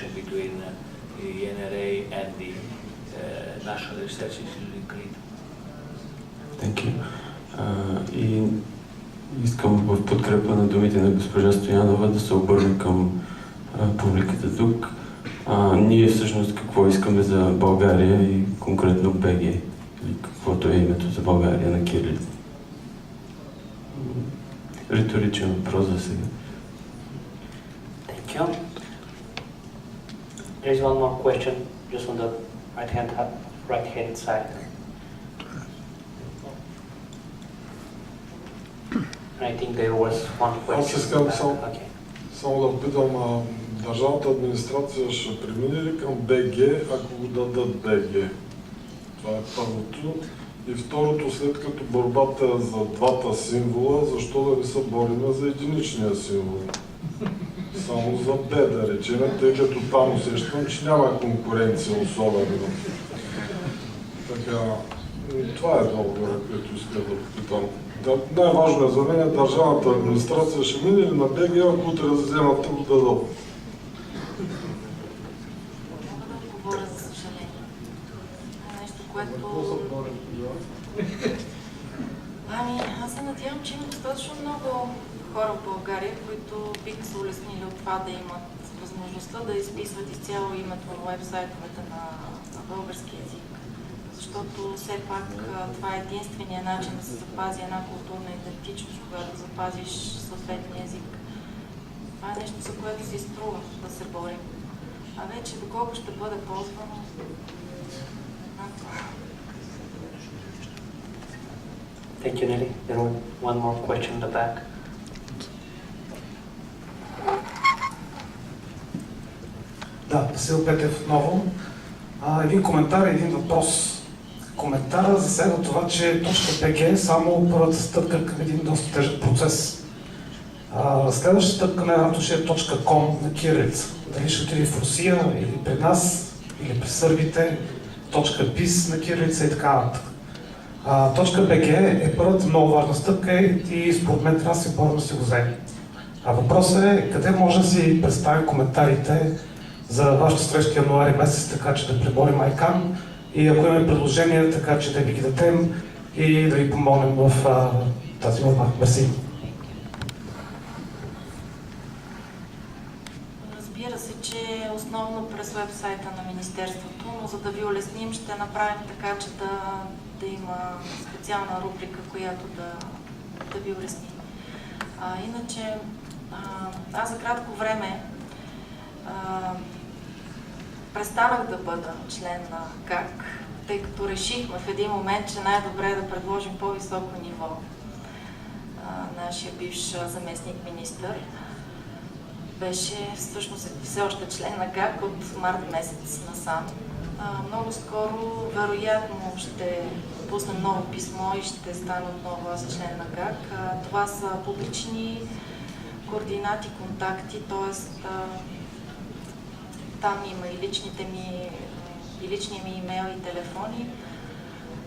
cooperation between the NRA and the National Research Institute in Crete. Thank you. И искам в подкрепа на думите на госпожа Стоянова да се обърна към публиката тук. Ние всъщност какво искаме за България и конкретно БГ, или каквото е името за България на кирилица. Риторичен въпрос за сега. Thank you. There is one more question just on the right-hand side. I think there was one question. Аз искам само да питам, държавната администрация ще премине ли към БГ, ако го дадат БГ? Това е първото. И второто, след като борбата е за двата символа, защо да не се бориме за единичния символ? Само за Б, да речем, тъй като там усещам, че няма конкуренция особено. Така, това е договора, който искам да попитам. Най-важно е за мен държавната администрация ще мине ли на БГ, ако утре да вземат да го дадат. Говоря, за съжаление. Нещо, което... аз се надявам, че има достатъчно много хора в България, които биха се улеснили от това да имат възможността да изписват изцяло името на уебсайтовете на български език. Защото все пак това е единствения начин да се запази една културна идентичност, когато запазиш съответния език. Това е нещо, за което си струва да се борим. А вече доколко ще бъде ползвано, Thank you, Nelly. There was one more question in the back. Да, Васил Петев отново. Един коментар и един въпрос. Коментара засяга това, че .bg е само първата стъпка към един доста тежък процес. Следващата стъпка най-вероятно ще е .com на кирилица. Дали ще отиде в Русия или при нас, или при сърбите, .biz на кирилица и така нататък. .bg е първата много важна стъпка и според мен трябва да се борим да си го вземе. Въпросът е къде може да си представим коментарите за вашата среща януари месец, така че да преборим ICANN и ако имаме предложения, така че да ви ги дадем и да ви помогнем в тази борба. Мерси. разбира се, че основно през вебсайта на Министерството, но за да ви улесним, ще направим така, че да има специална рубрика, която да ви улесни. Иначе, аз за кратко време престанах да бъда член на ГАК, тъй като решихме в един момент, че най-добре е да предложим по-високо ниво. Нашия бивш заместник-министър беше всъщност все още член на ГАК от март месец насам. Много скоро, вероятно, ще пуснем ново писмо и ще стане отново аз член на ГАК. Това са публични координати, контакти, т.е. там има и личния ми имейл и телефони,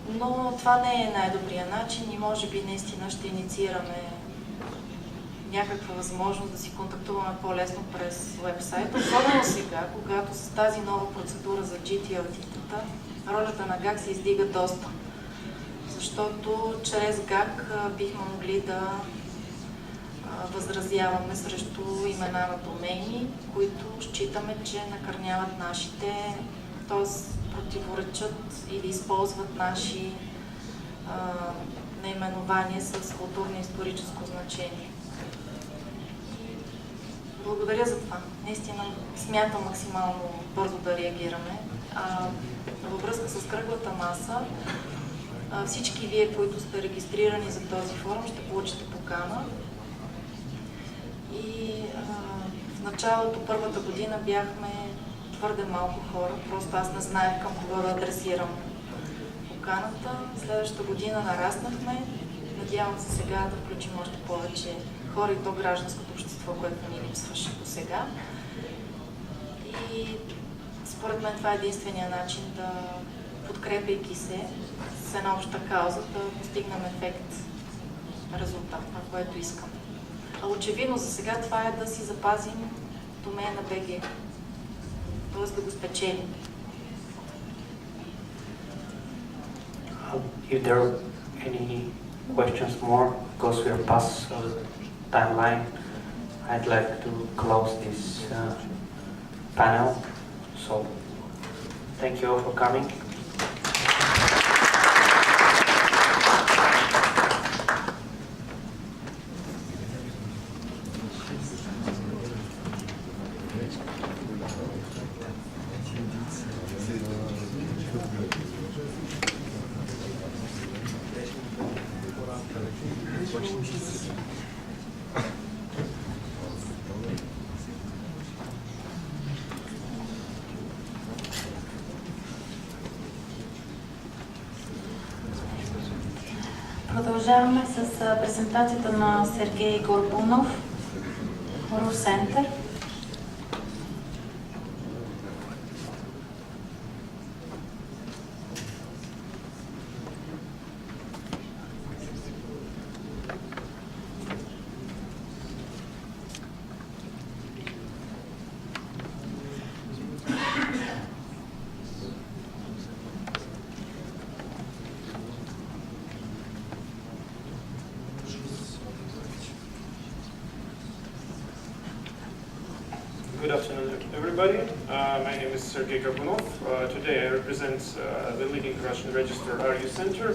но това не е най-добрият начин и може би наистина ще инициираме някаква възможност да си контактуваме по-лесно през уебсайта, особено сега, когато с тази нова процедура за gTLD-тата ролята на ГАК се издига доста, защото чрез ГАК бихме могли да възразяваме срещу имена на домейни, които считаме, че накърняват нашите, т.е. противоречат или използват наши наименования с културно-историческо значение. Благодаря за това. Наистина смятам максимално бързо да реагираме. Във връзка с кръглата маса, всички вие, които сте регистрирани за този форум, ще получите покана. И в началото, първата година, бяхме твърде малко хора, просто аз не знаех към кого да адресирам поканата. Следващата година нараснахме. Надявам се сега да включим още повече хора и то гражданското общество, което ни липсваше до сега. И според мен това е единствения начин да, подкрепяйки се с една обща кауза, да постигнем ефект, резултат, на което искаме. А очевидно за сега това е да си запазим домейна BG. за да го спечелим. If there are any questions more, because we are past timeline, I'd like to close this panel. So, thank you all for coming. Продължаваме с презентацията на Сергей Горбунов, Русцентър. Good afternoon, everybody. My name is Sergei Garbunov. Today I represent the leading Russian register RU Center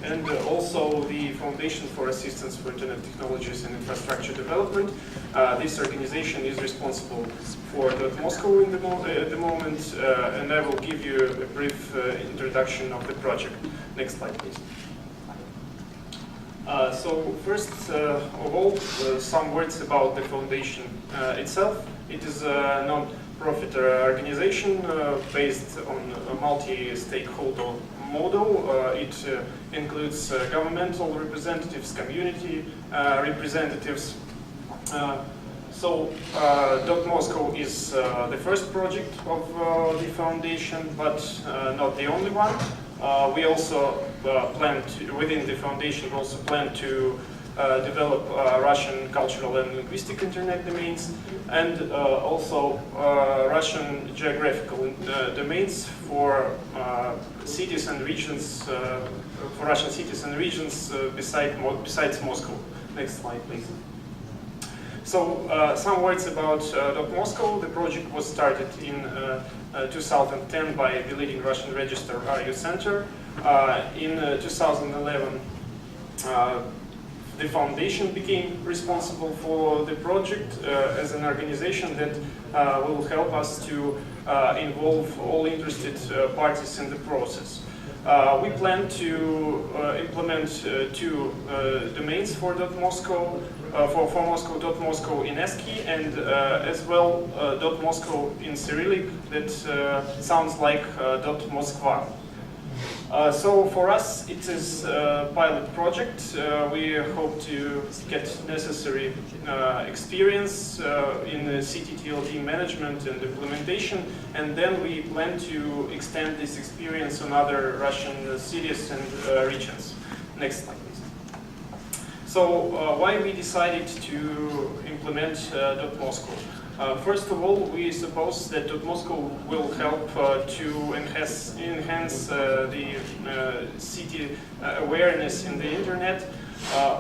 and also the Foundation for Assistance for Internet Technologies and Infrastructure Development. This organization is responsible for .Moscow at the moment, and I will give you a brief introduction of the project. Next slide, please. So first of all, some words about the foundation itself. It is a non-profit organization based on a multi-stakeholder model. It includes governmental representatives, community representatives. So .Moscow is the first project of the foundation, but not the only one. We also plan to, within the foundation, we also plan to develop Russian cultural and linguistic internet domains, and also Russian geographical domains for cities and regions, for Russian cities and regions besides Moscow. Next slide, please. So some words about .Moscow. The project was started in 2010 by the leading Russian register RU Center. In 2011, the foundation became responsible for the project as an organization that will help us to involve all interested parties in the process. We plan to implement two domains for .Moscow, for Moscow in ASCII, and as well .Moscow in Cyrillic that sounds like .Moskva. So for us, it is a pilot project. We hope to get necessary experience in gTLD management and implementation, and then we plan to extend this experience on other Russian cities and regions. Next slide, please. So why we decided to implement .Moscow? First of all, we suppose that .Moscow will help to enhance the city awareness in the internet.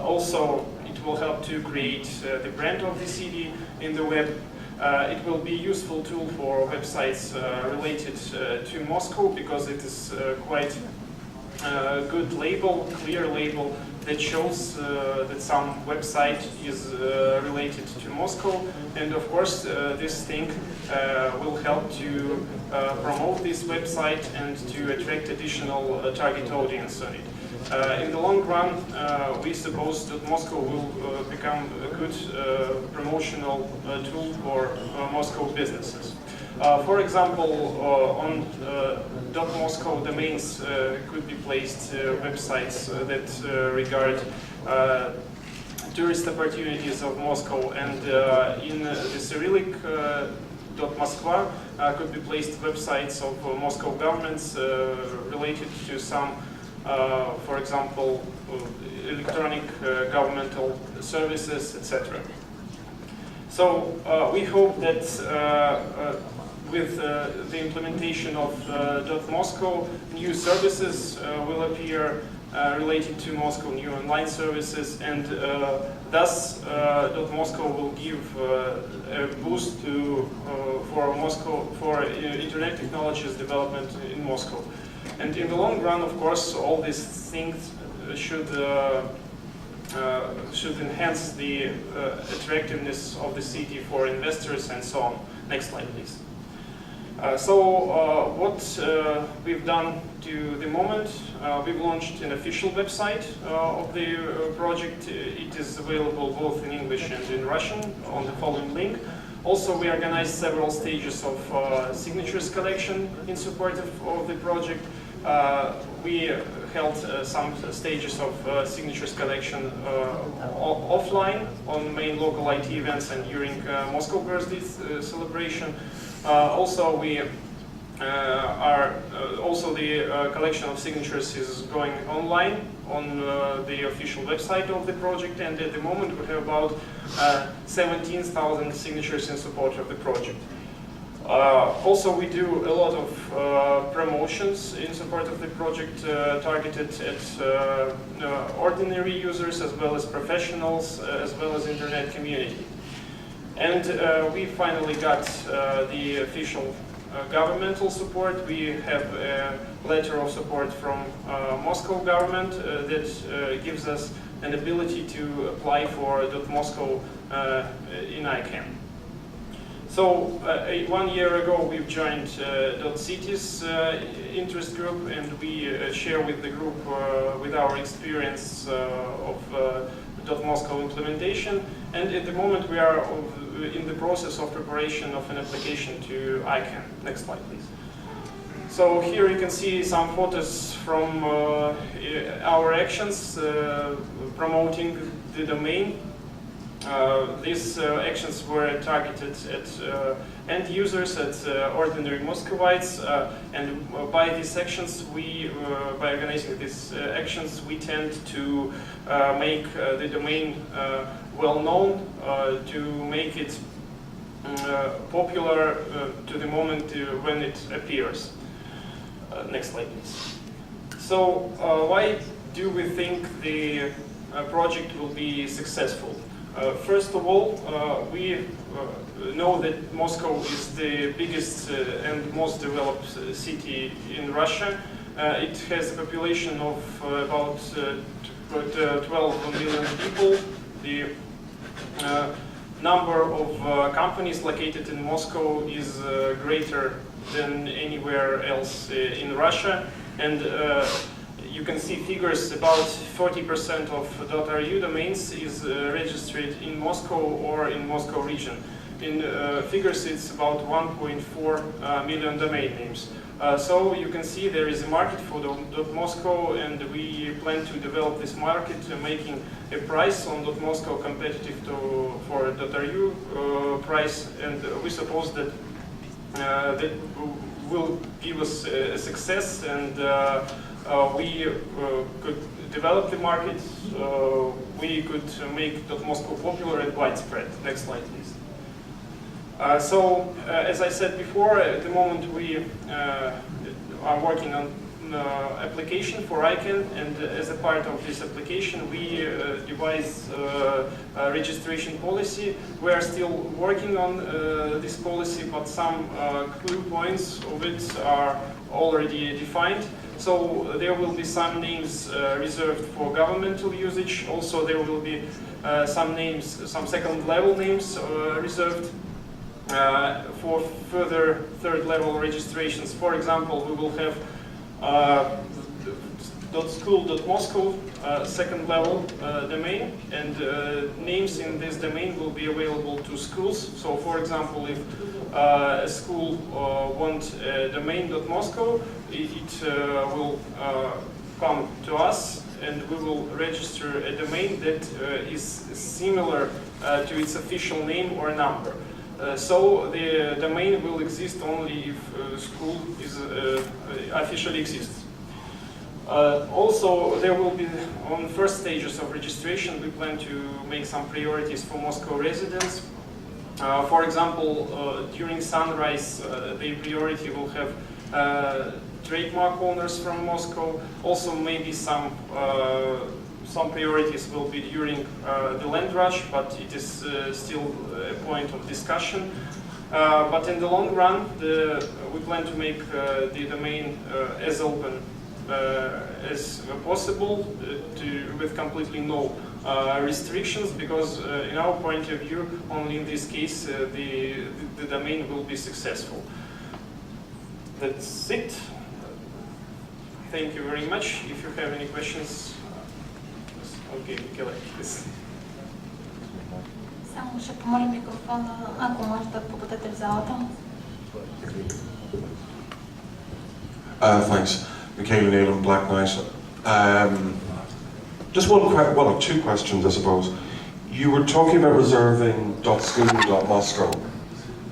Also, it will help to create the brand of the city in the web. It will be a useful tool for websites related to Moscow, because it is quite a good label, clear label, that shows that some website is related to Moscow, and of course this thing will help to promote this website and to attract additional target audience on it. In the long run, we suppose that Moscow will become a good promotional tool for Moscow businesses. For example, on .Moscow domains could be placed websites that regard tourist opportunities of Moscow, and in the Cyrillic .Moskva could be placed websites of Moscow governments related to some, for example, electronic governmental services, etc. So we hope that with the implementation of .Moscow, new services will appear related to Moscow, new online services, and thus .Moscow will give a boost for internet technologies development in Moscow. And in the long run, of course, all these things should enhance the attractiveness of the city for investors and so on. Next slide, please. What we've done to the moment, we've launched an official website of the project. It is available both in English and in Russian on the following link. Also, we organized several stages of signatures collection in support of the project. We held some stages of signatures collection offline on main local IT events and during Moscow birthday celebration. Also, the collection of signatures is going online on the official website of the project, and at the moment we have about 17,000 signatures in support of the project. Also, we do a lot of promotions in support of the project targeted at ordinary users as well as professionals as well as internet community. And we finally got the official governmental support. We have a letter of support from Moscow government that gives us an ability to apply for .Moscow in ICANN. So 1 year ago we've joined .Cities interest group, and we share with the group with our experience of .Moscow implementation, and at the moment we are in the process of preparation of an application to ICANN. Next slide, please. So here you can see some photos from our actions promoting the domain. These actions were targeted at end users, at ordinary Muscovites, and by these actions, by organizing these actions, we tend to make the domain well known, to make it popular to the moment when it appears. Next slide, please. So, why do we think the project will be successful? First of all, we know that Moscow is the biggest and most developed city in Russia. It has a population of about 12 million people. The number of companies located in Moscow is greater than anywhere else in Russia, and you can see figures about 40% of .ru domains is registered in Moscow or in Moscow region. In figures, it's about 1.4 million domain names. So you can see there is a market for .Moscow, and we plan to develop this market, making a price on .Moscow competitive for .ru price, and we suppose that that will give us a success, and we could develop the market, we could make .Moscow popular and widespread. Next slide, please. As I said before, at the moment we are working on application for ICANN, and as a part of this application we devised a registration policy. We are still working on this policy, but some clue points of it are already defined. So there will be some names reserved for governmental usage. Also there will be some names, some second-level names reserved for further third-level registrations. For example, we will have .school.moscow second-level domain, and names in this domain will be available to schools. So, for example, if a school wants a domain.moscow, it will come to us, and we will register a domain that is similar to its official name or number. So the domain will exist only if school is officially exists. Also, there will be, on first stages of registration, we plan to make some priorities for Moscow residents. For example, during sunrise, the priority will have trademark owners from Moscow. Also, maybe some priorities will be during the land rush, but it is still a point of discussion. But in the long run, we plan to make the domain as open as possible, with completely no restrictions, because in our point of view, only in this case, the domain will be successful. That's it. Thank you very much. If you have any questions, okay, Николай, please. Само ще помоля микрофона, ако може да побудете в залата. Thanks. Michaela Nealon, Black Knight. Just two questions, I suppose. You were talking about reserving .school.moscow.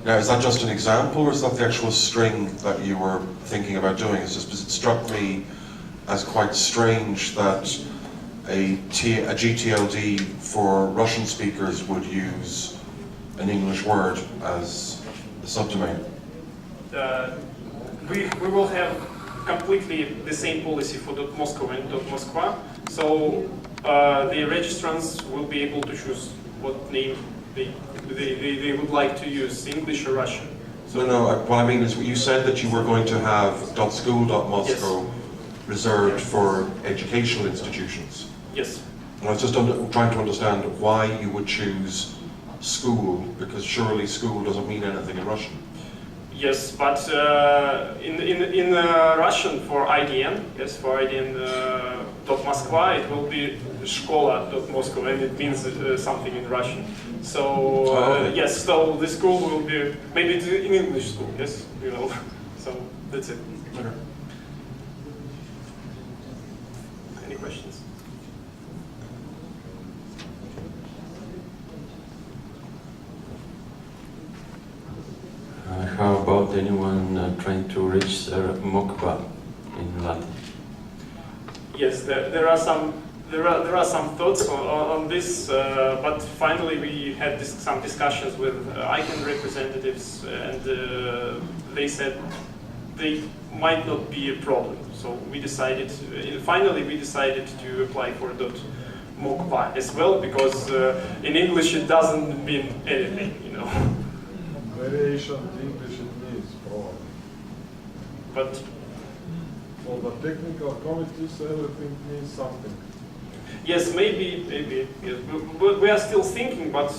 Now, is that just an example, or is that the actual string that you were thinking about doing? It's just because it struck me as quite strange that a gTLD for Russian speakers would use an English word as the subdomain. We will have completely the same policy for .moscow and .moskva, so the registrants will be able to choose what name they would like to use, English or Russian. So No, what I mean is you said that you were going to have .school.moscow reserved for educational institutions. yes. And I was just trying to understand why you would choose school, because surely school doesn't mean anything in Russian. Yes, but in Russian for IDN, yes, for IDN .moskva, it will be shkola.moscow, and it means something in Russian. So okay. yes, so the school will be maybe it's an English school, yes, you know. So that's it. Okay. Any questions? How about anyone trying to reach Mokba in Latin? Yes, there are some thoughts on this, but finally we had some discussions with ICANN representatives, and they said they might not be a problem. So finally we decided to apply for .mokba as well, because in English it doesn't mean anything, you know. Variation English it means probably. But For the technical committees, everything means something. yes, maybe. Yes. We are still thinking, but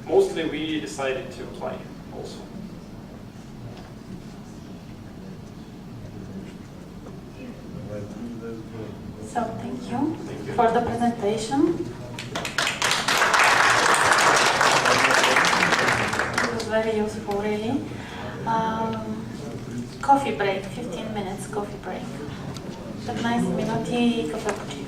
mostly we decided to apply also. So thank you for the presentation. It was very useful, really. Coffee break, 15 minutes coffee break. 15 минути кафе почивка.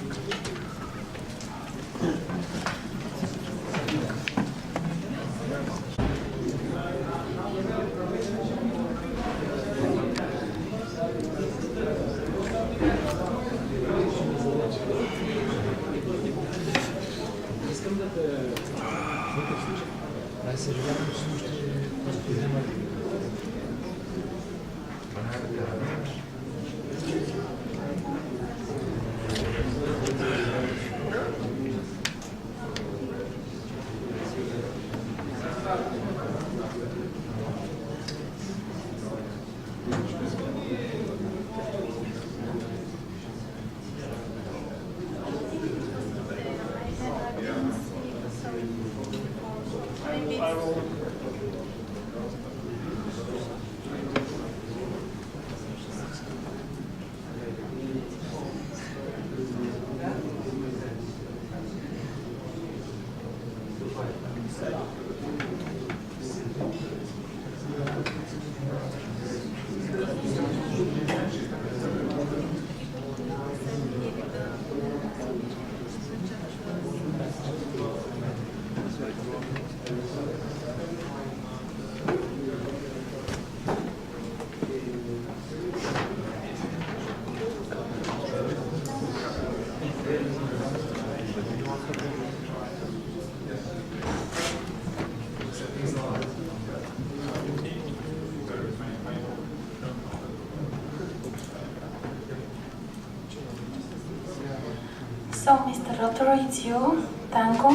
So, Mr. Rotoro, it's you. Tango.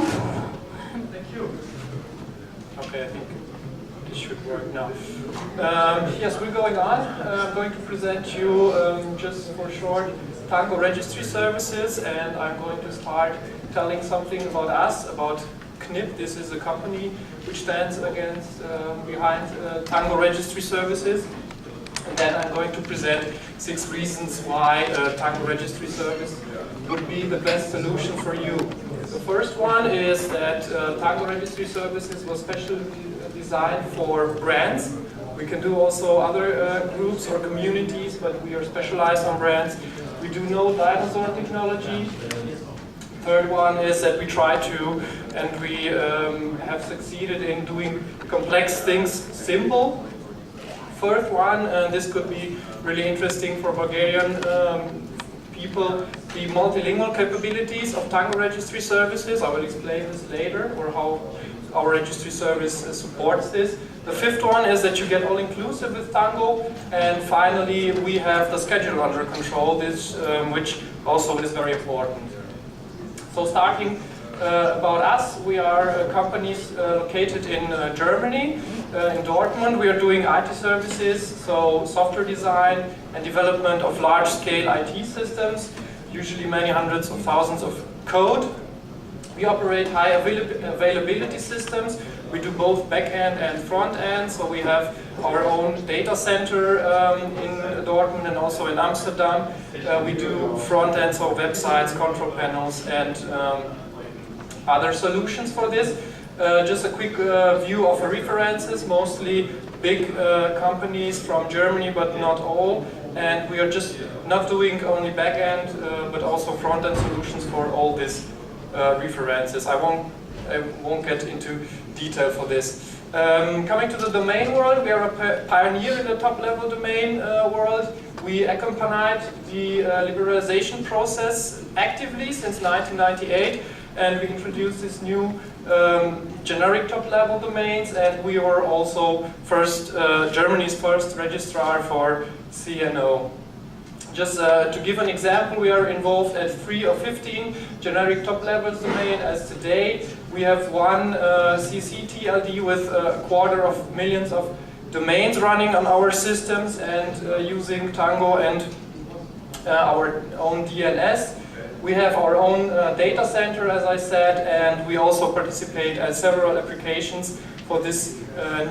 Thank you. Okay, I think this should work now. Yes, we're going on. I'm going to present you, just for short, Tango Registry Services, and I'm going to start telling something about us, about KNIP. This is a company which stands behind Tango Registry Services. And then I'm going to present 6 reasons why Tango Registry Service would be the best solution for you. The first one is that Tango Registry Services was specially designed for brands. We can do also other groups or communities, but we are specialized on brands. We do no dinosaur technology. Third one is that we try to, and we have succeeded in doing complex things simple. Fourth one, this could be really interesting for Bulgarian people, the multilingual capabilities of Tango Registry Services. I will explain this later, or how our registry service supports this. The fifth one is that you get all-inclusive with Tango. And finally, we have the schedule under control, which also is very important. So starting about us, we are companies located in Germany. In Dortmund, we are doing IT services, so software design and development of large-scale IT systems, usually many hundreds of thousands of code. We operate high availability systems. We do both back-end and front-end, so we have our own data center in Dortmund and also in Amsterdam. We do front-end, so websites, control panels, and other solutions for this. Just a quick view of references, mostly big companies from Germany, but not all. And we are just not doing only back-end, but also front-end solutions for all these references. I won't get into detail for this. Coming to the domain world, we are a pioneer in the top-level domain world. We accompanied the liberalization process actively since 1998. And we introduced this new generic top-level domains, and we were also Germany's first registrar for CNO. Just to give an example, we are involved at 3 or 15 generic top-level domains as today. We have one gTLD with 250,000 of domains running on our systems and using Tango and our own DNS. We have our own data center, as I said, and we also participate at several applications for this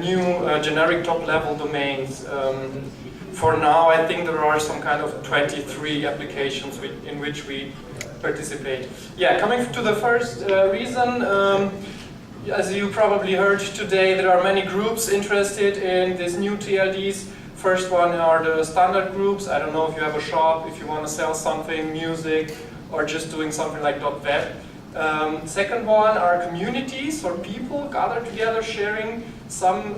new generic top-level domains. For now, I think there are some kind of 23 applications in which we participate. Yeah, coming to the first reason, as you probably heard today, there are many groups interested in these new TLDs. First one are the standard groups. I don't know if you have a shop, if you want to sell something, music, or just doing something like .web. Second one are communities, or people gathered together sharing some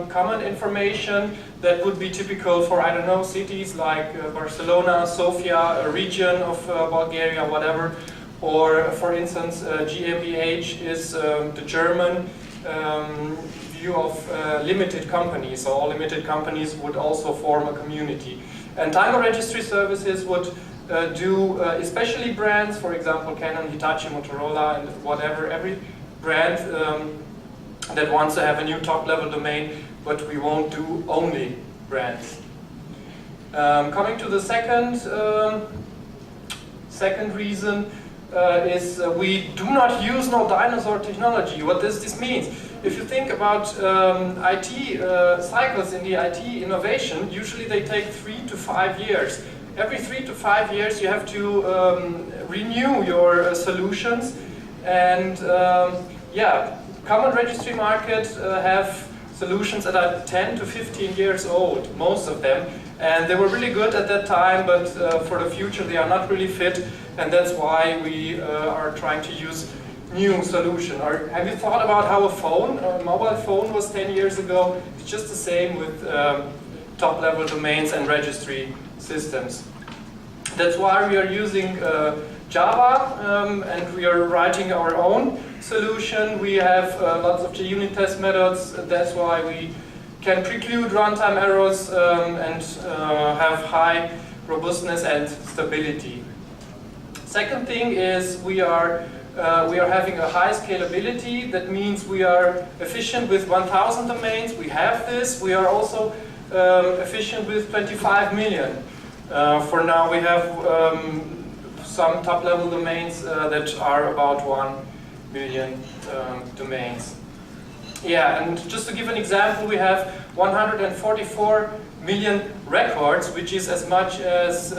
common information that would be typical for, I don't know, cities like Barcelona, Sofia, a region of Bulgaria, whatever. Or, for instance, GmbH is the German view of limited companies. So all limited companies would also form a community. And Tango Registry Services would do especially brands, for example, Canon, Hitachi, Motorola, and whatever, every brand that wants to have a new top-level domain, but we won't do only brands. Coming to the second reason is we do not use no dinosaur technology. What does this mean? If you think about IT cycles in the IT innovation, usually they take 3 to 5 years. Every 3 to 5 years you have to renew your solutions, and yeah, common registry market have solutions that are 10 to 15 years old, most of them, and they were really good at that time, but for the future they are not really fit, and that's why we are trying to use new solution. Or have you thought about how a mobile phone was 10 years ago? It's just the same with top-level domains and registry systems. That's why we are using Java, and we are writing our own solution. We have lots of unit test methods. That's why we can preclude runtime errors and have high robustness and stability. Second thing is we are having a high scalability. That means we are efficient with 1,000 domains. We have this. We are also efficient with 25 million. For now, we have some top-level domains that are about 1 million domains. Yeah, and just to give an example, we have 144 million records, which is as much as,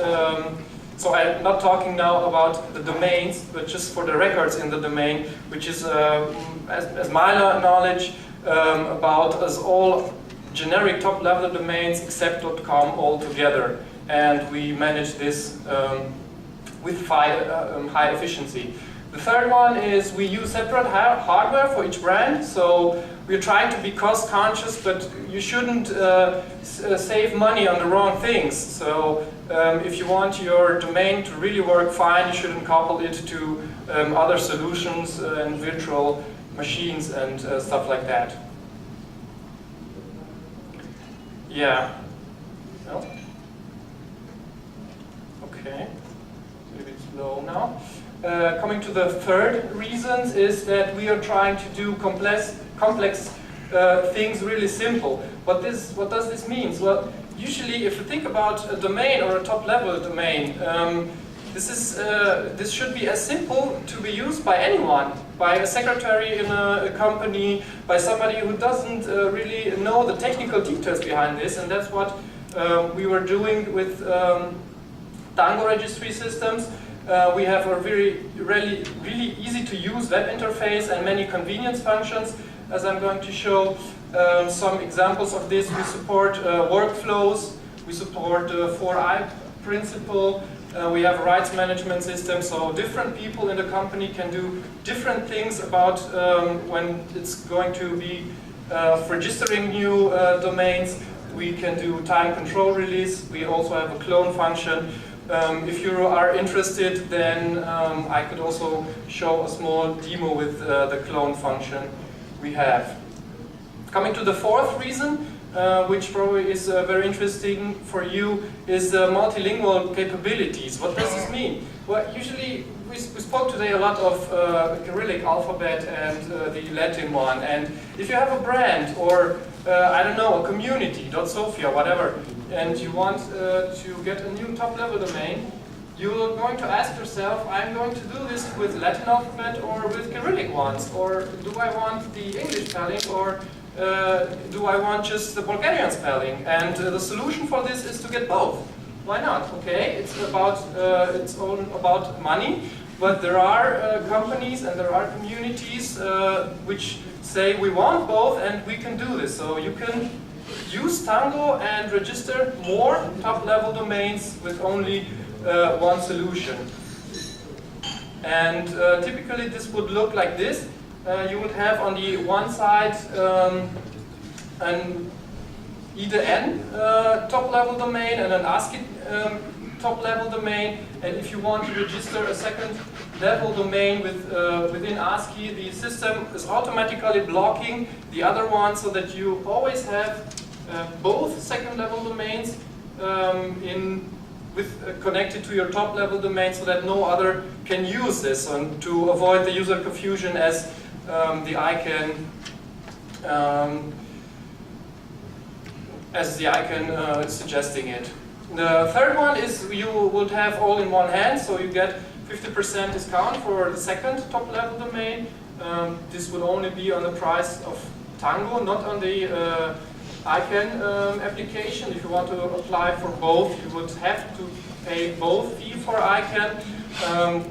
so I'm not talking now about the domains, but just for the records in the domain, which is, as my knowledge, about as all generic top-level domains except .com all together. And we manage this with high efficiency. The third one is we use separate hardware for each brand, so we're trying to be cost conscious, but you shouldn't save money on the wrong things. So if you want your domain to really work fine, you shouldn't couple it to other solutions and virtual machines and stuff like that. Yeah. No? Okay. A little bit slow now. Coming to the third reasons is that we are trying to do complex things really simple. What does this mean? Well, usually if you think about a domain or a top-level domain, this should be as simple to be used by anyone, by a secretary in a company, by somebody who doesn't really know the technical details behind this, and that's what we were doing with Tango registry systems. We have a really easy to use web interface and many convenience functions. As I'm going to show some examples of this, we support workflows, we support the 4i principle, we have a rights management system, so different people in the company can do different things about when it's going to be registering new domains. We can do time control release, we also have a clone function. If you are interested, then I could also show a small demo with the clone function we have. Coming to the fourth reason, which probably is very interesting for you, is multilingual capabilities. What does this mean? Well, usually we spoke today a lot of Cyrillic alphabet and the Latin one. And if you have a brand or I don't know, a community, .sofia, whatever, and you want to get a new top-level domain, you're going to ask yourself, I'm going to do this with Latin alphabet or with Cyrillic ones, or do I want the English spelling, or do I want just the Bulgarian spelling? And the solution for this is to get both. Why not? Okay, it's all about money, but there are companies and there are communities which say we want both and we can do this. So you can use Tango and register more top-level domains with only one solution. And typically this would look like this. You would have on the one side an ICANN top-level domain and an ASCII top-level domain. And if you want to register a second-level domain within ASCII, the system is automatically blocking the other one so that you always have both second-level domains connected to your top-level domain, so that no other can use this, and to avoid the user confusion as the ICANN is suggesting it. The third one is you would have all in one hand, so you get 50% discount for the second top-level domain. This will only be on the price of Tango, not on the ICANN application. If you want to apply for both, you would have to pay both fee for ICANN.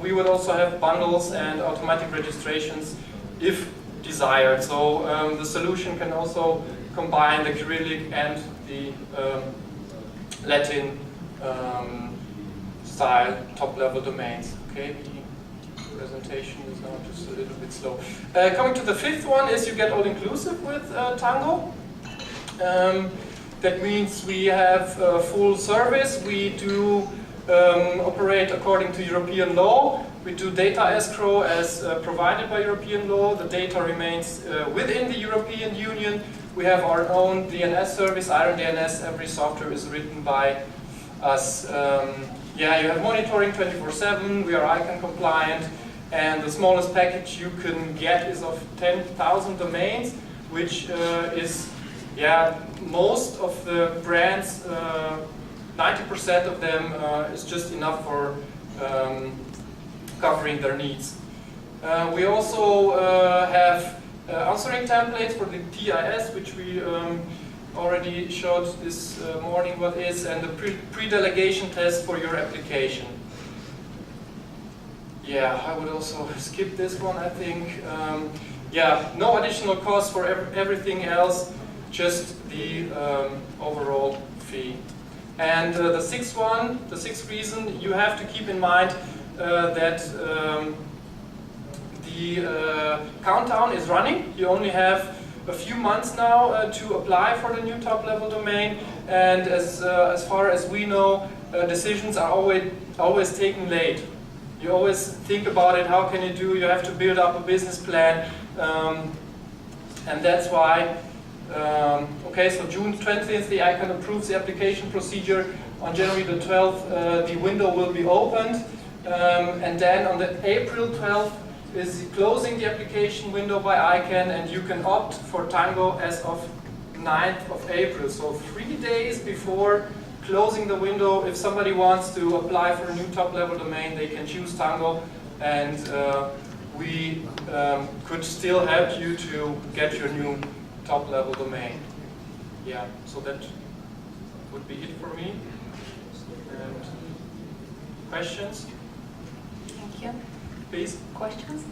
We would also have bundles and automatic registrations if desired. So the solution can also combine the Cyrillic and the Latin style top-level domains. Okay, the presentation is now just a little bit slow. Coming to the fifth one is you get all-inclusive with Tango. That means we have full service. We do operate according to European law. We do data escrow as provided by European law. The data remains within the European Union. We have our own DNS service, Iron DNS. Every software is written by us yeah, you have monitoring 24/7, we are ICANN compliant, and the smallest package you can get is of 10,000 domains, which is, yeah, most of the brands, 90% of them is just enough for covering their needs. We also have answering templates for the TIS, which we already showed this morning what is, and the pre-delegation test for your application. Yeah, I would also skip this one, I think. Yeah, no additional cost for everything else, just the overall fee. And the sixth reason, you have to keep in mind that the countdown is running. You only have a few months now to apply for the new top-level domain, and as far as we know, decisions are always taken late. You always think about it, how can you do, you have to build up a business plan, and that's why, okay, so June 20th, the ICANN approves the application procedure. On January the 12th, the window will be opened, and then on the April 12th is closing the application window by ICANN, and you can opt for Tango as of 9th of April. So 3 days before closing the window, if somebody wants to apply for a new top-level domain, they can choose Tango, and we could still help you to get your new top-level domain. Yeah, so that would be it for me. And questions? Thank you. Please. Questions?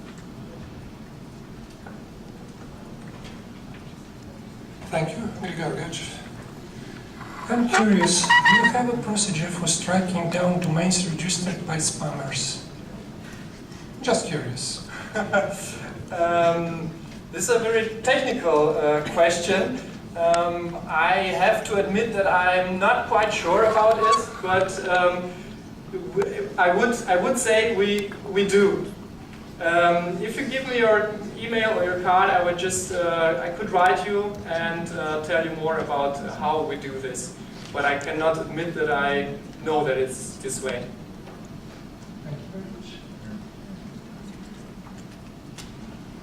Thank you, Grigorgac. I'm curious, do you have a procedure for striking down domains registered by spammers? Just curious. This is a very technical question. I have to admit that I'm not quite sure about it, but I would say we do. If you give me your email or your card, I would just I could write you and tell you more about how we do this. But I cannot admit that I know that it's this way. Thank you very much.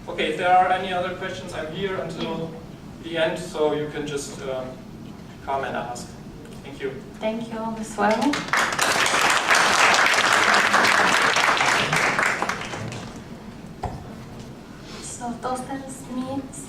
Okay, if there are any other questions, I'm here until the end, so you can just come and ask. Thank you. Thank you as well. So Torsten Smith.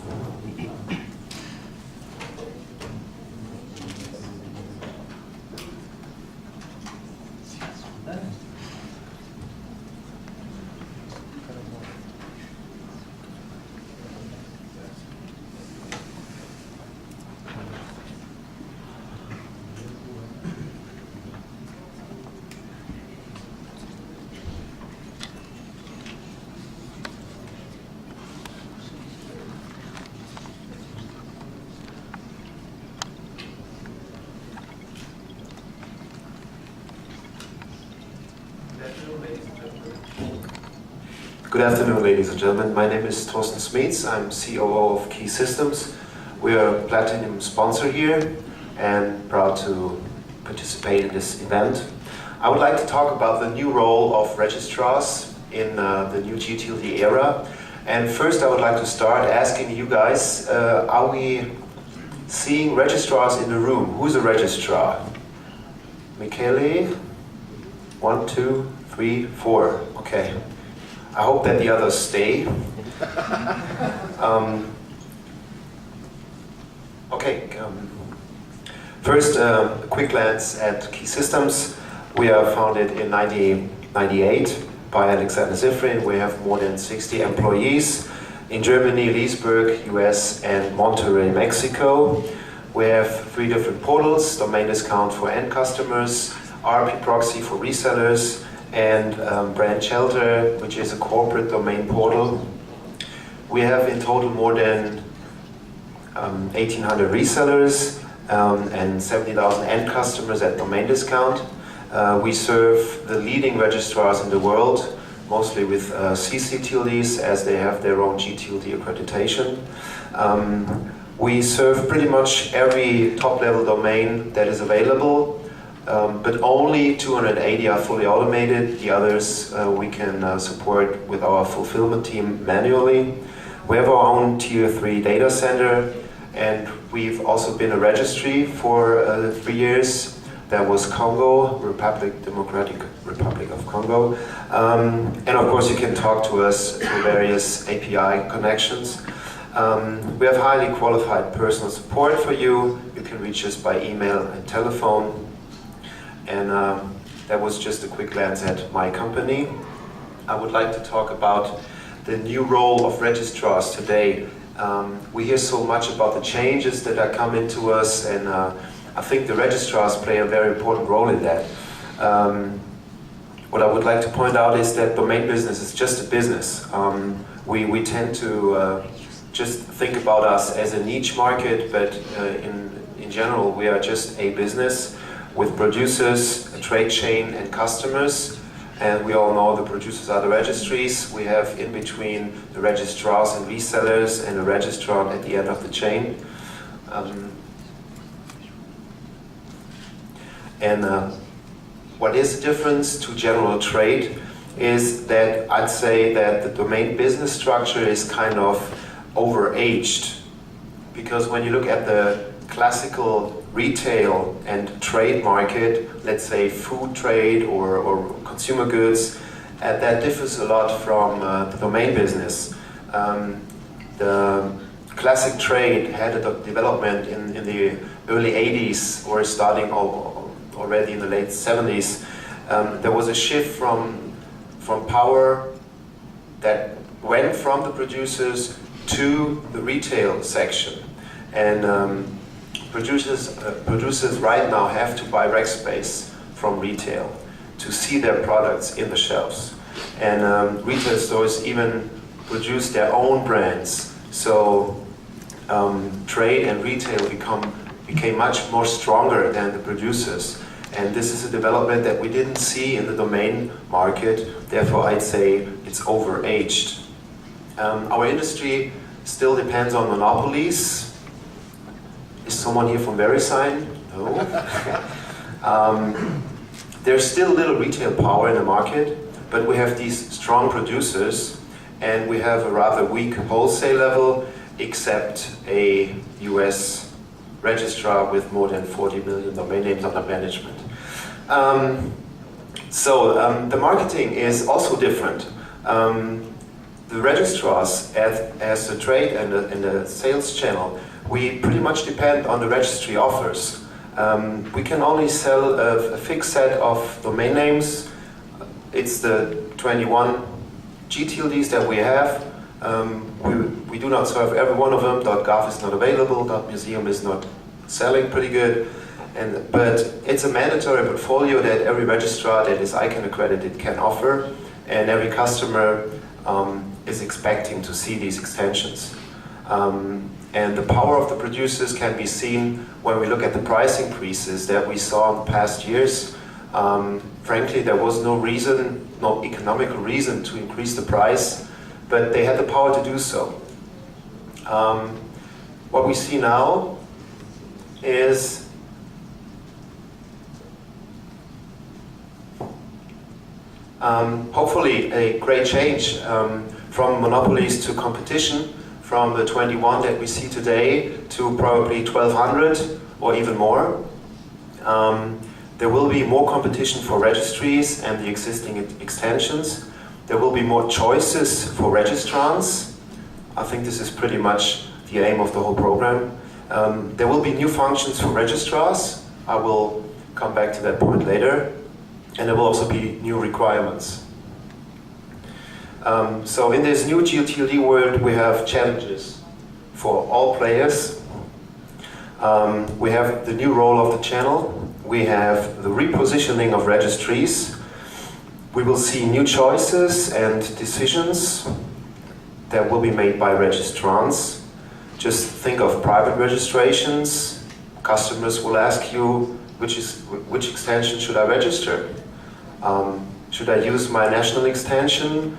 Good afternoon, ladies and gentlemen. My name is Torsten Smeets. I'm COO of Key Systems. We are a platinum sponsor here and proud to participate in this event. I would like to talk about the new role of registrars in the new gTLD era. And first I would like to start asking you guys, are we seeing registrars in the room? Who's a registrar? Michele? 1, 2, 3, 4. Okay. I hope that the others stay. First, a quick glance at Key Systems. We are founded in 1998 by Alexander Zifrin. We have more than 60 employees in Germany, Leesburg, US, and Monterrey, Mexico. We have 3 different portals: domain discount for end customers, RP proxy for resellers, and Brand Shelter, which is a corporate domain portal. We have in total more than 1,800 resellers and 70,000 end customers at domain discount. We serve the leading registrars in the world, mostly with ccTLDs, as they have their own gTLD accreditation. We serve pretty much every top-level domain that is available. but only 280 are fully automated. The others we can support with our fulfillment team manually. We have our own Tier 3 data center, and we've also been a registry for 3 years. That was Congo, Democratic Republic of Congo. And of course you can talk to us through various API connections. We have highly qualified personal support for you. You can reach us by email and telephone. And that was just a quick glance at my company. I would like to talk about the new role of registrars today. We hear so much about the changes that are coming to us, and I think the registrars play a very important role in that. What I would like to point out is that domain business is just a business. We tend to just think about us as a niche market, but in general we are just a business with producers, a trade chain, and customers. And we all know the producers are the registries. We have in between the registrars and resellers, and a registrar at the end of the chain. What is the difference to general trade is that I'd say that the domain business structure is kind of overaged. Because when you look at the classical retail and trade market, let's say food trade or consumer goods, that differs a lot from the domain business. The classic trade had a development in the early 80s, or starting already in the late 70s. There was a shift from power that went from the producers to the retail section. And producers right now have to buy rack space from retail to see their products in the shelves. And retail stores even produce their own brands. So trade and retail became much more stronger than the producers. And this is a development that we didn't see in the domain market. Therefore, I'd say it's overaged. Our industry still depends on monopolies. Is someone here from VeriSign? No. There's still little retail power in the market, but we have these strong producers, and we have a rather weak wholesale level, except a US registrar with more than 40 million domain names under management. The marketing is also different. The registrars, as a trade and a sales channel, we pretty much depend on the registry offers. We can only sell a fixed set of domain names. It's the 21 gTLDs that we have. We do not serve every one of them. .gov is not available. .museum is not selling pretty good. But it's a mandatory portfolio that every registrar that is ICANN accredited can offer, and every customer is expecting to see these extensions. And the power of the producers can be seen when we look at the price increases that we saw in the past years. Frankly, there was no economical reason to increase the price, but they had the power to do so. What we see now is hopefully a great change from monopolies to competition, from the 21 that we see today to probably 1,200 or even more. There will be more competition for registries and the existing extensions. There will be more choices for registrants. I think this is pretty much the aim of the whole program. There will be new functions for registrars. I will come back to that point later. And there will also be new requirements. So in this new gTLD world, we have challenges for all players. We have the new role of the channel. We have the repositioning of registries. We will see new choices and decisions that will be made by registrants. Just think of private registrations. Customers will ask you, which extension should I register? Should I use my national extension?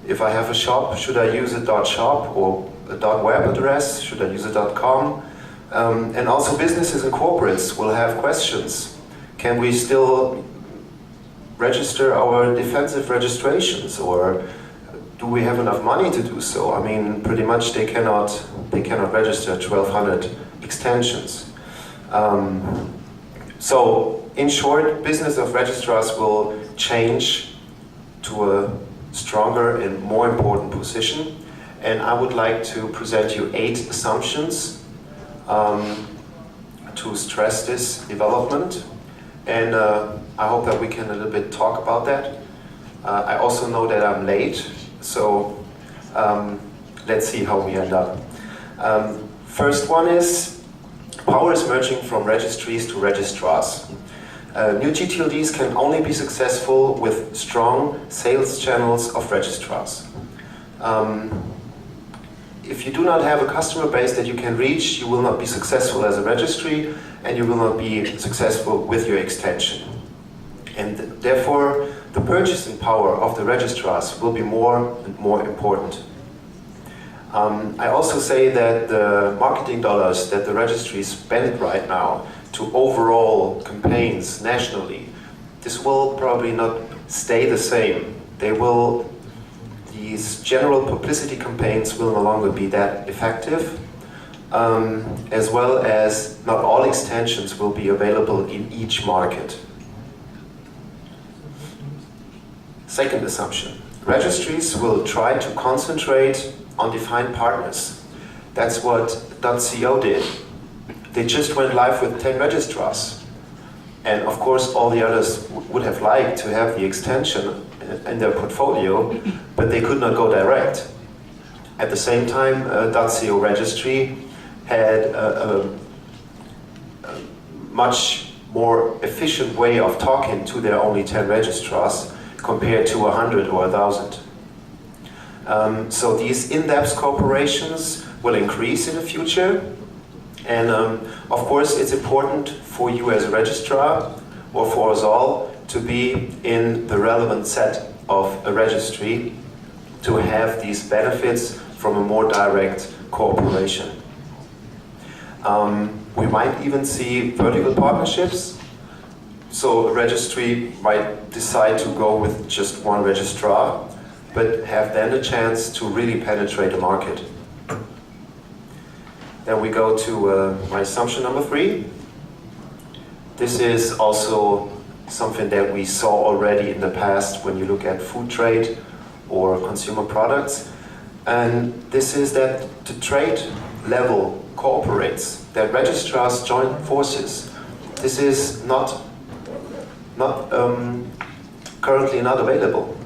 If I have a shop, should I use a .shop or a .web address? Should I use a .com? And also businesses and corporates will have questions. can we still register our defensive registrations, or do we have enough money to do so? I mean, pretty much they cannot register 1,200 extensions. So, in short, business of registrars will change to a stronger and more important position. And I would like to present you 8 assumptions to stress this development. And I hope that we can a little bit talk about that. I also know that I'm late, so let's see how we end up. First one is, power is merging from registries to registrars. New gTLDs can only be successful with strong sales channels of registrars. If you do not have a customer base that you can reach, you will not be successful as a registry, and you will not be successful with your extension. And therefore, the purchasing power of the registrars will be more and more important. I also say that the marketing dollars that the registries spend right now to overall campaigns nationally, this will probably not stay the same. These general publicity campaigns will no longer be that effective, as well as not all extensions will be available in each market. Second assumption, registries will try to concentrate on defined partners. That's what .co did. They just went live with 10 registrars. And of course, all the others would have liked to have the extension in their portfolio, but they could not go direct. At the same time, .co registry had a much more efficient way of talking to their only 10 registrars compared to 100 or 1,000. So these in-depth cooperations will increase in the future. And of course, it's important for you as a registrar, or for us all, to be in the relevant set of a registry to have these benefits from a more direct cooperation. We might even see vertical partnerships. So a registry might decide to go with just one registrar, but have then a chance to really penetrate the market. Then we go to my assumption number 3. This is also something that we saw already in the past when you look at food trade or consumer products. And this is that the trade level cooperates, that registrars join forces. This is currently not available.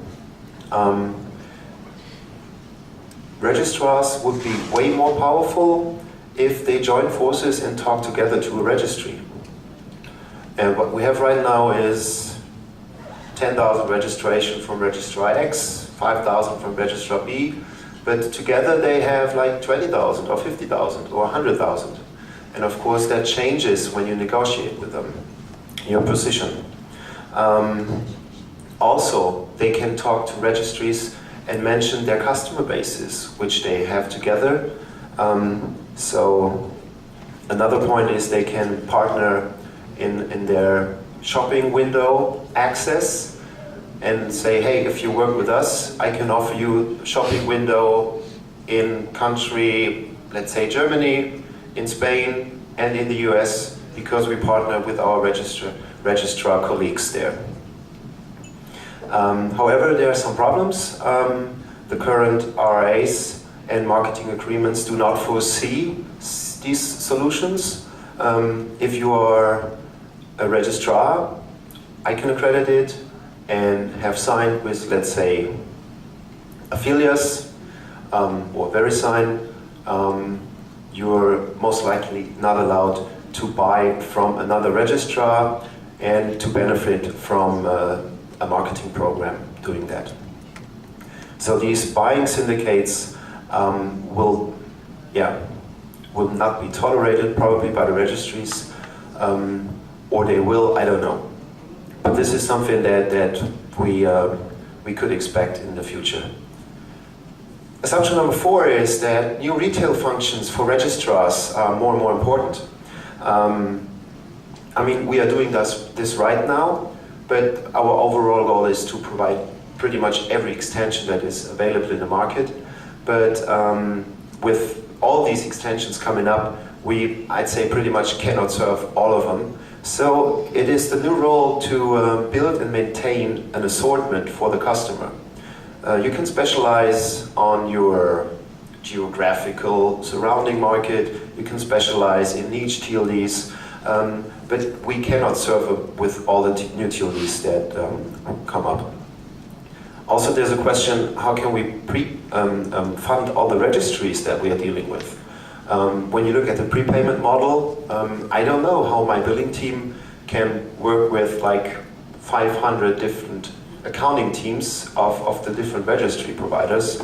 Registrars would be way more powerful if they join forces and talk together to a registry. And what we have right now is 10,000 registration from Registrar X, 5,000 from Registrar B, but together they have like 20,000 or 50,000 or 100,000. And of course that changes when you negotiate with them, your position. Also, they can talk to registries and mention their customer bases, which they have together. So another point is they can partner in their shopping window access and say, hey, if you work with us, I can offer you a shopping window in country, let's say Germany, in Spain, and in the US, because we partner with our registrar colleagues there. However, there are some problems. The current RAs and marketing agreements do not foresee these solutions. If you are a registrar, ICANN accredited, and have signed with, let's say, Affilias or VeriSign, you're most likely not allowed to buy from another registrar and to benefit from a marketing program doing that. So these buying syndicates will not be tolerated probably by the registries, or they will, I don't know. But this is something that we could expect in the future. Assumption number 4 is that new retail functions for registrars are more and more important. I mean, we are doing this right now, but our overall goal is to provide pretty much every extension that is available in the market. But with all these extensions coming up, I'd say pretty much cannot serve all of them. So it is the new role to build and maintain an assortment for the customer. You can specialize on your geographical surrounding market, you can specialize in niche TLDs, but we cannot serve with all the new TLDs that come up. Also, there's a question, how can we fund all the registries that we are dealing with? When you look at the prepayment model, I don't know how my billing team can work with like 500 different accounting teams of the different registry providers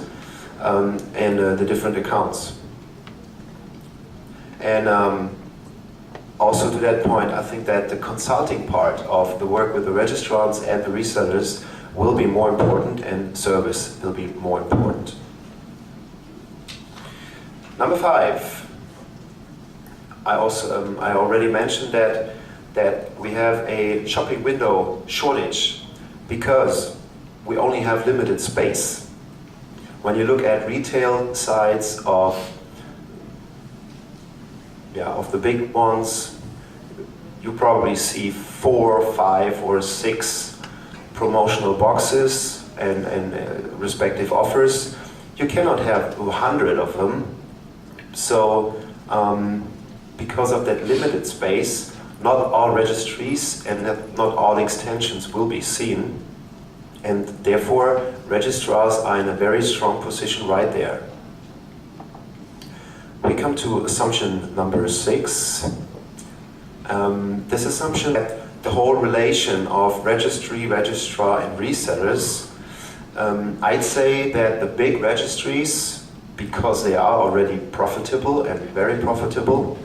and the different accounts. And also to that point, I think that the consulting part of the work with the registrants and the resellers will be more important, and service will be more important. Number 5, I already mentioned that we have a shopping window shortage because we only have limited space. When you look at retail sites of the big ones, you probably see 4, 5, or 6 promotional boxes and respective offers. You cannot have 100 of them. So because of that limited space, not all registries and not all extensions will be seen, and therefore registrars are in a very strong position right there. We come to assumption number 6. This assumption that the whole relation of registry, registrar, and resellers, I'd say that the big registries, because they are already profitable and very profitable,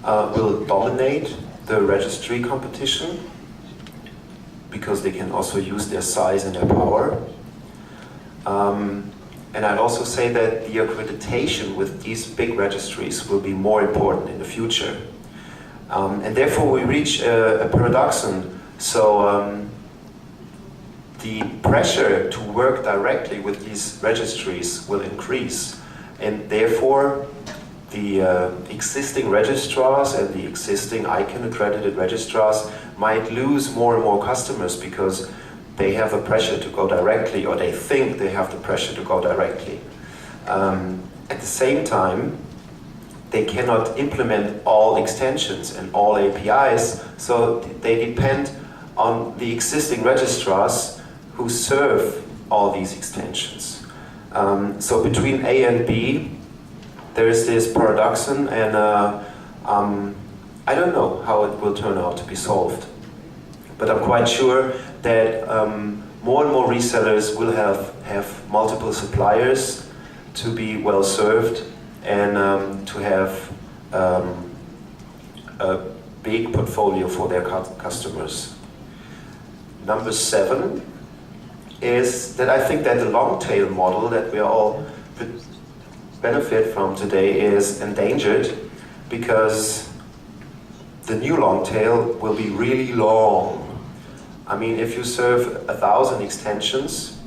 will dominate the registry competition because they can also use their size and their power. And I'd also say that the accreditation with these big registries will be more important in the future. And therefore we reach a paradoxon. So the pressure to work directly with these registries will increase, and therefore the existing registrars and the existing ICANN accredited registrars might lose more and more customers because they have the pressure to go directly, or they think they have the pressure to go directly. At the same time, they cannot implement all extensions and all APIs, so they depend on the existing registrars who serve all these extensions. So between A and B, there is this paradoxon, and I don't know how it will turn out to be solved. But I'm quite sure that more and more resellers will have multiple suppliers to be well served, and to have a big portfolio for their customers. Number 7 is that I think that the long tail model that we all benefit from today is endangered, because the new long tail will be really long. I mean, if you serve 1,000 extensions,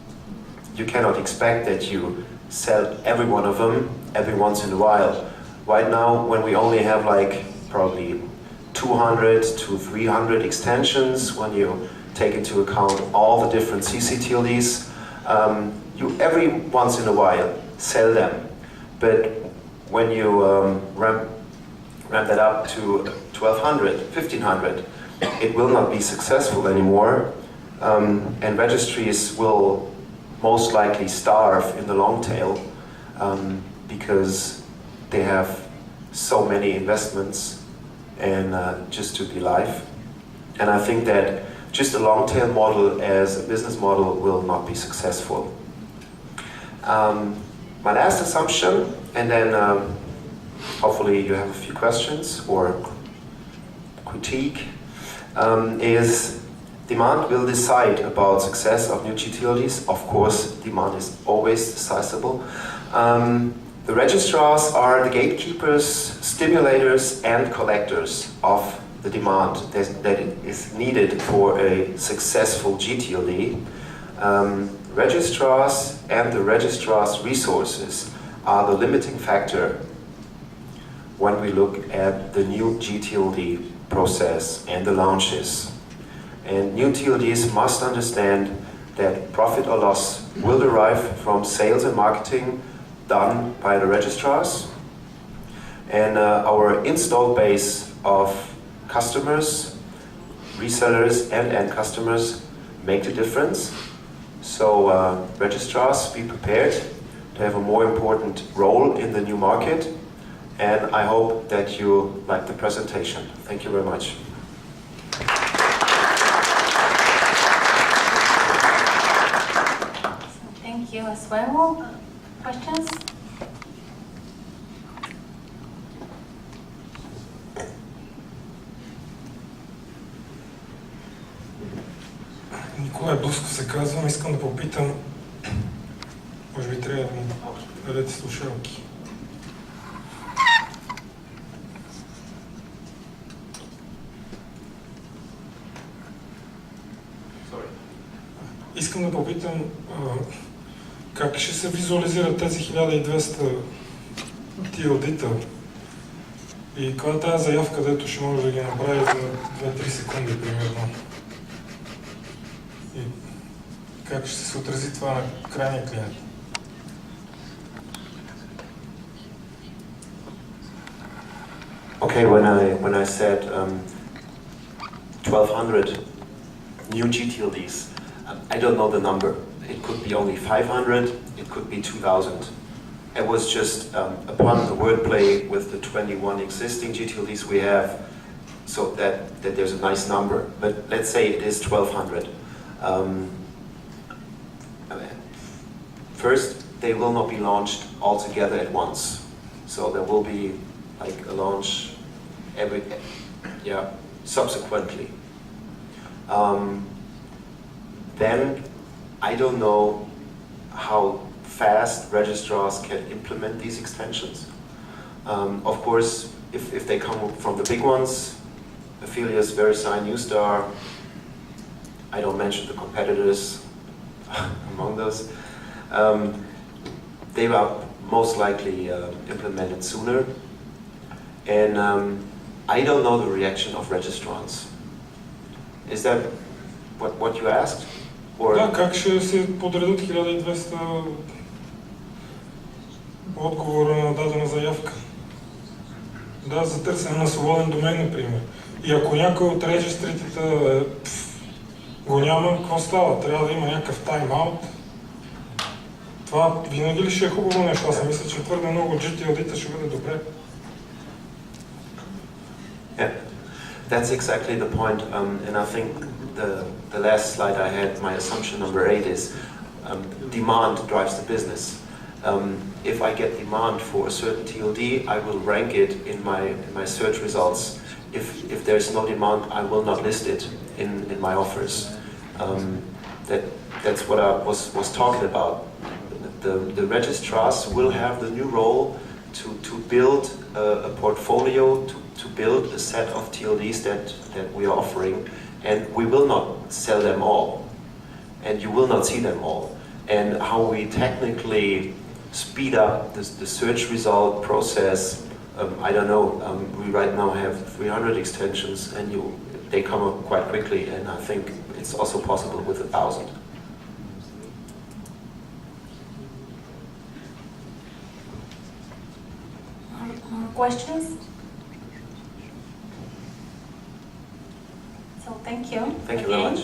you cannot expect that you sell every one of them every once in a while. Right now, when we only have like probably 200 to 300 extensions, when you take into account all the different ccTLDs, you every once in a while sell them. But when you ramp that up to 1,200, 1,500, it will not be successful anymore, and registries will most likely starve in the long tail because they have so many investments and just to be live. And I think that just a long tail model as a business model will not be successful. My last assumption, and then hopefully you have a few questions or critique, is demand will decide about success of new gTLDs. Of course, demand is always decisible. The registrars are the gatekeepers, stimulators, and collectors of the demand that is needed for a successful gTLD, registrars and the registrar's resources are the limiting factor when we look at the new gTLD process and the launches. And new TLDs must understand that profit or loss will derive from sales and marketing done by the registrars. And our installed base of customers, resellers and end customers make the difference. So registrars, be prepared to have a more important role in the new market. And I hope that you like the presentation. Thank you very much. Thank you as well. Questions? Николай Блуско се казвам, искам да попитам, може би трябва да ми дадете слушалки. Искам да попитам как ще се визуализират тези 1200 TLD-та и каква е тази заявка, дето ще може да ги направи за 2-3 секунди примерно. И как ще се отрази това на крайния клиент? Okay, when I said 1200 new gTLDs, I don't know the number. It could be only 500, it could be 2000. It was just upon the wordplay with the 21 existing gTLDs we have, so that there's a nice number. But let's say it is 1200. First, they will not be launched all together at once. So there will be like a launch subsequently. Then I don't know how fast registrars can implement these extensions. Of course, if they come from the big ones, Affilius, VeriSign, Newstar, I don't mention the competitors among those, they are most likely implemented sooner. And I don't know the reaction of registrants. Is that what you asked? Or... Да, как ще се подредят 1200 отговора на дадена заявка? Да, за търсене на свободен домен, например. И ако някой от регистритите го няма, какво става? Трябва да има някакъв тайм-аут. Това винаги ли ще е хубаво нещо? Аз мисля, че твърде много gTLD-та ще бъде добре. Yeah, that's exactly the point, and I think the last slide I had, my assumption number 8 is demand drives the business. If I get demand for a certain TLD, I will rank it in my search results. If there's no demand, I will not list it in my offers. That's what I was talking about. The registrars will have the new role to build a portfolio, to build a set of TLDs that we are offering, and we will not sell them all, and you will not see them all. And how we technically speed up the search result process, I don't know. We right now have 300 extensions, and they come up quite quickly, and I think it's also possible with 1,000. More questions? So thank you. Thank you very much.